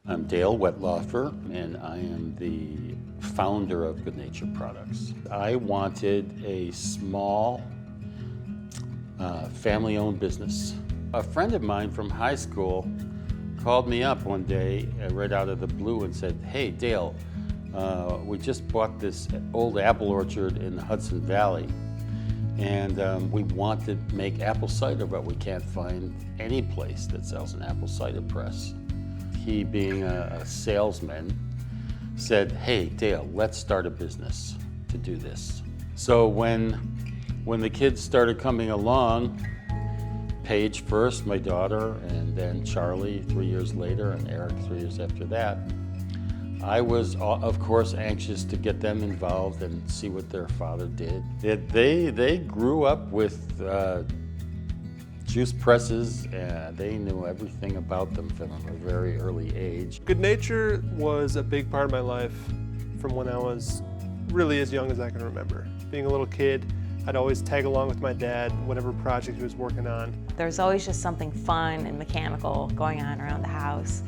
I'm Dale Wetlaufer, and I am the founder of Goodnature products. I wanted a small, family-owned business. A friend of mine from high school called me up one day right out of the blue and said, "Hey, Dale, we just bought this old apple orchard in the Hudson Valley, and we want to make apple cider, but we can't find any place that sells an apple cider press." He, being a salesman, said, "Hey, Dale, let's start a business to do this." So when the kids started coming along, Paige first, my daughter, and then Charlie 3 years later, and Eric 3 years after that, I was, of course, anxious to get them involved and see what their father did. They grew up with juice presses, and they knew everything about them from a very early age. Goodnature was a big part of my life from when I was really as young as I can remember. Being a little kid, I'd always tag along with my dad, whatever project he was working on. There's always just something fun and mechanical going on around the house,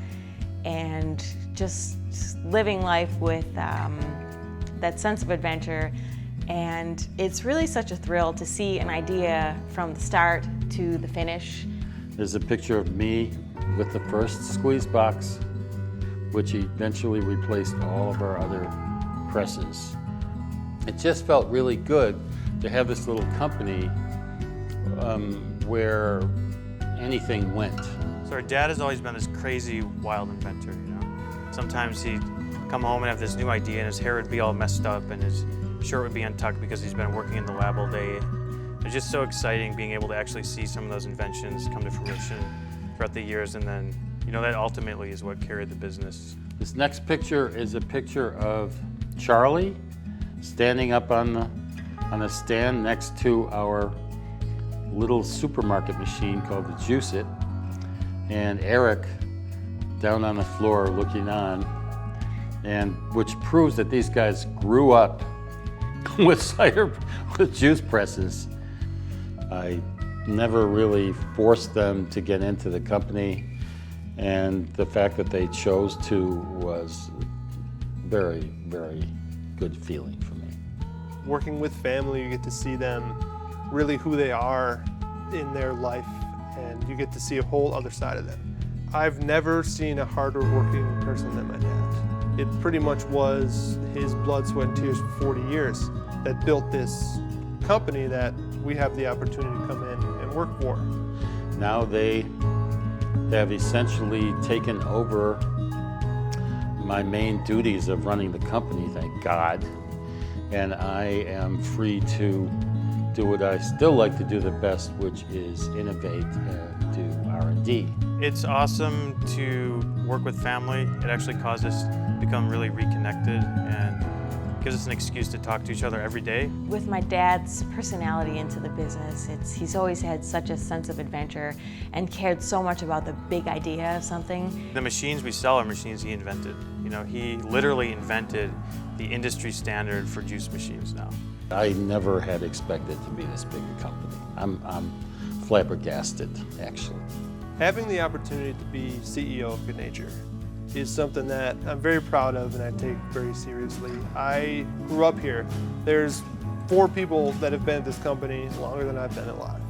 and just living life with that sense of adventure. And it's really such a thrill to see an idea from the start to the finish. There's a picture of me with the first squeeze box, which eventually replaced all of our other presses. It just felt really good to have this little company where anything went. So our dad has always been this crazy, wild inventor, you know. Sometimes he'd come home and have this new idea and his hair would be all messed up and his shirt would be untucked because he's been working in the lab all day. It's just so exciting being able to actually see some of those inventions come to fruition throughout the years, and then, you know, that ultimately is what carried the business. This next picture is a picture of Charlie standing up on a stand next to our little supermarket machine called the Juice It, and Eric down on the floor looking on, and which proves that these guys grew up with cider, with juice presses. I never really forced them to get into the company, and the fact that they chose to was very, very good feeling for me. Working with family, you get to see them really who they are in their life, and you get to see a whole other side of them. I've never seen a harder working person than my dad. It pretty much was his blood, sweat, and tears for 40 years that built this company that we have the opportunity to come in and work for. Now they have essentially taken over my main duties of running the company, thank God, and I am free to do what I still like to do the best, which is innovate and do R&D. It's awesome to work with family. It actually causes us to become really reconnected and gives us an excuse to talk to each other every day. With my dad's personality into the business, he's always had such a sense of adventure and cared so much about the big idea of something. The machines we sell are machines he invented. You know, he literally invented the industry standard for juice machines now. I never had expected to be this big a company. I'm flabbergasted, actually. Having the opportunity to be CEO of Goodnature is something that I'm very proud of and I take very seriously. I grew up here. There's 4 people that have been at this company longer than I've been alive.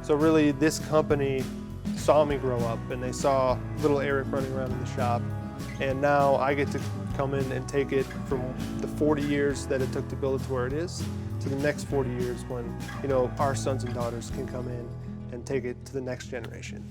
So really this company saw me grow up, and they saw little Eric running around in the shop, and now I get to come in and take it from the 40 years that it took to build it to where it is to the next 40 years when, you know, our sons and daughters can come in and take it to the next generation.